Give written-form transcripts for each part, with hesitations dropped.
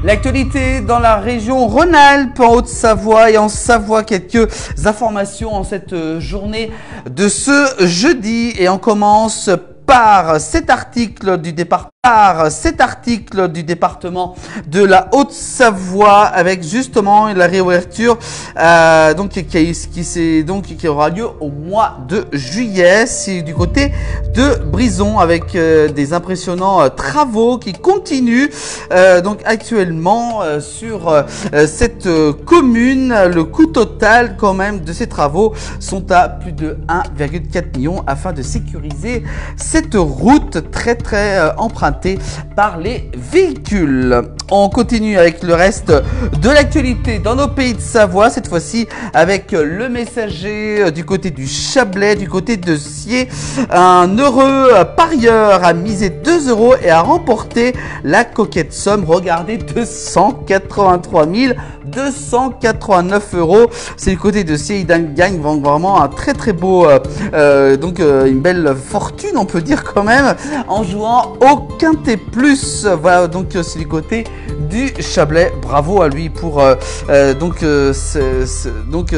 L'actualité dans la région Rhône-Alpes, en Haute-Savoie et en Savoie, quelques informations en cette journée de ce jeudi. Et on commence par cet article du département de la Haute-Savoie avec justement la réouverture qui aura lieu au mois de juillet. C'est du côté de Brison avec des impressionnants travaux qui continuent actuellement sur cette commune. Le coût total quand même de ces travaux sont à plus de 1,4 million afin de sécuriser cette route très empruntée par les véhicules. On continue avec le reste de l'actualité dans nos pays de Savoie, cette fois-ci avec le messager du côté du Chablais, du côté de Sciez. Un heureux parieur a misé 2 € et a remporté la coquette somme, regardez, 283 289 €. C'est du côté de Sciez, il gagne vraiment un très beau, une belle fortune, on peut dire quand même, en jouant au Quintet Plus. Voilà, donc c'est du côté du Chablais. Bravo à lui pour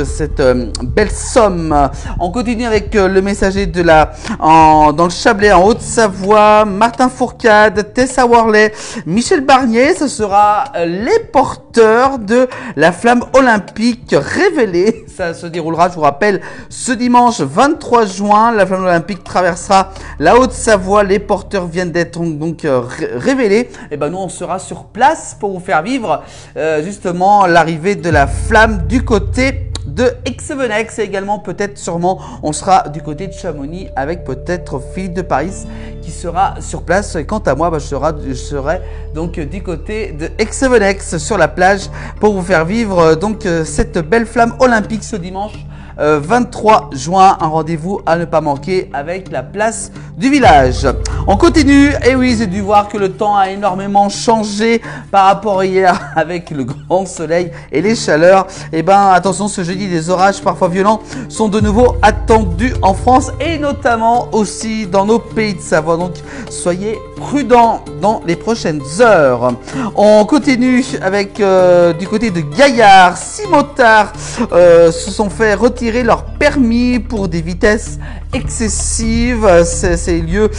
cette belle somme. On continue avec le messager dans le Chablais, en Haute-Savoie. Martin Fourcade, Tessa Worley, Michel Barnier, ce sera les porteurs de la flamme olympique révélée. Ça se déroulera, je vous rappelle, ce dimanche 23 juin. La flamme olympique traversera la Haute-Savoie. Les porteurs viennent d'être révélés. Et ben nous, on sera sur place pour vous faire vivre justement l'arrivée de la flamme du côté de Exevenex. Et également sûrement on sera du côté de Chamonix avec peut-être Philippe de Paris qui sera sur place. Et quant à moi, je serai donc du côté de Exevenex sur la plage pour vous faire vivre cette belle flamme olympique ce dimanche 23 juin, un rendez-vous à ne pas manquer avec la place du village. On continue, et oui, j'ai dû voir que le temps a énormément changé par rapport à hier avec le grand soleil et les chaleurs. Et ben attention, ce jeudi, des orages parfois violents sont de nouveau attendus en France et notamment aussi dans nos pays de Savoie. Donc soyez prudents dans les prochaines heures. On continue avec du côté de Gaillard. 6 motards se sont fait retirer leur permis pour des vitesses excessives. C'est lieu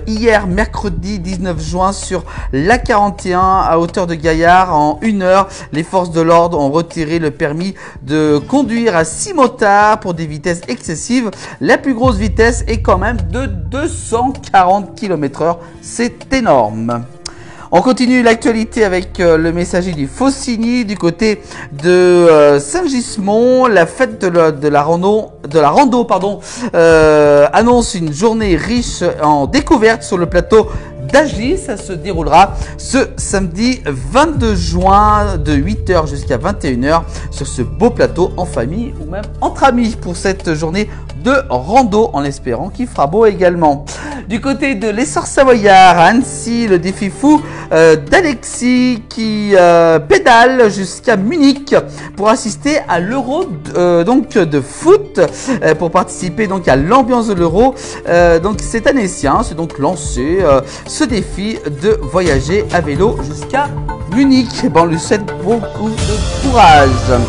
hier mercredi 19 juin sur l'A41 à hauteur de Gaillard. En 1 heure, les forces de l'ordre ont retiré le permis de conduire à 6 motards pour des vitesses excessives. La plus grosse vitesse est quand même de 240 km/h. C'est énorme. On continue l'actualité avec le messager du Faucigny du côté de Saint-Gismond. La fête de la rando annonce une journée riche en découvertes sur le plateau d'Agy. Ça se déroulera ce samedi 22 juin de 8 h jusqu'à 21 h sur ce beau plateau en famille ou même entre amis pour cette journée de rando, en espérant qu'il fera beau également. Du côté de l'Essor Savoyard à Annecy, le défi fou d'Alexis qui pédale jusqu'à Munich pour assister à l'Euro de foot, pour participer à l'ambiance de l'Euro. Cet Annécien s'est donc lancé ce défi de voyager à vélo jusqu'à Munich. On lui souhaite beaucoup de courage.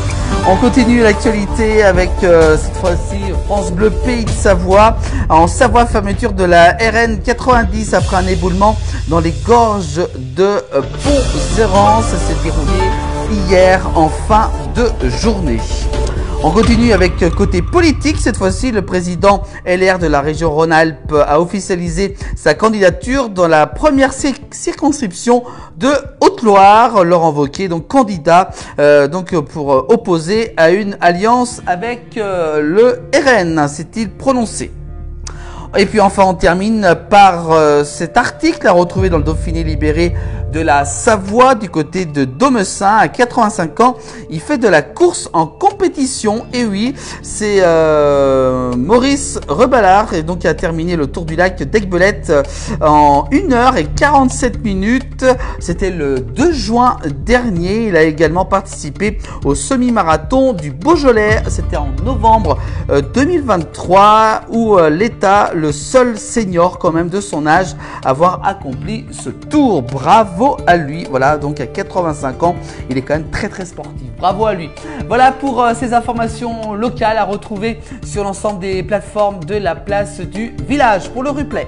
On continue l'actualité avec cette fois-ci France Bleu Pays de Savoie. En Savoie, fermeture de la RN 90 après un éboulement dans les gorges de Pont-Zéran. Ça s'est déroulé hier en fin de journée. On continue avec côté politique. Cette fois-ci, le président LR de la région Rhône-Alpes a officialisé sa candidature dans la première circonscription de Haute-Loire. Laurent Wauquiez, donc candidat pour opposer à une alliance avec le RN, s'est-il prononcé. Et puis enfin, on termine par cet article à retrouver dans le Dauphiné libéré de la Savoie du côté de Domessin. À 85 ans, il fait de la course en compétition. Et oui, c'est Maurice Reballard et donc qui a terminé le Tour du Lac d'Aiguebelette en 1 h et 47 minutes. C'était le 2 juin dernier. Il a également participé au semi-marathon du Beaujolais. C'était en novembre 2023 où l'État le seul senior quand même de son âge à avoir accompli ce tour. Bravo à lui. Voilà, donc à 85 ans, il est quand même très sportif. Bravo à lui. Voilà pour ces informations locales à retrouver sur l'ensemble des plateformes de la place du village pour le replay.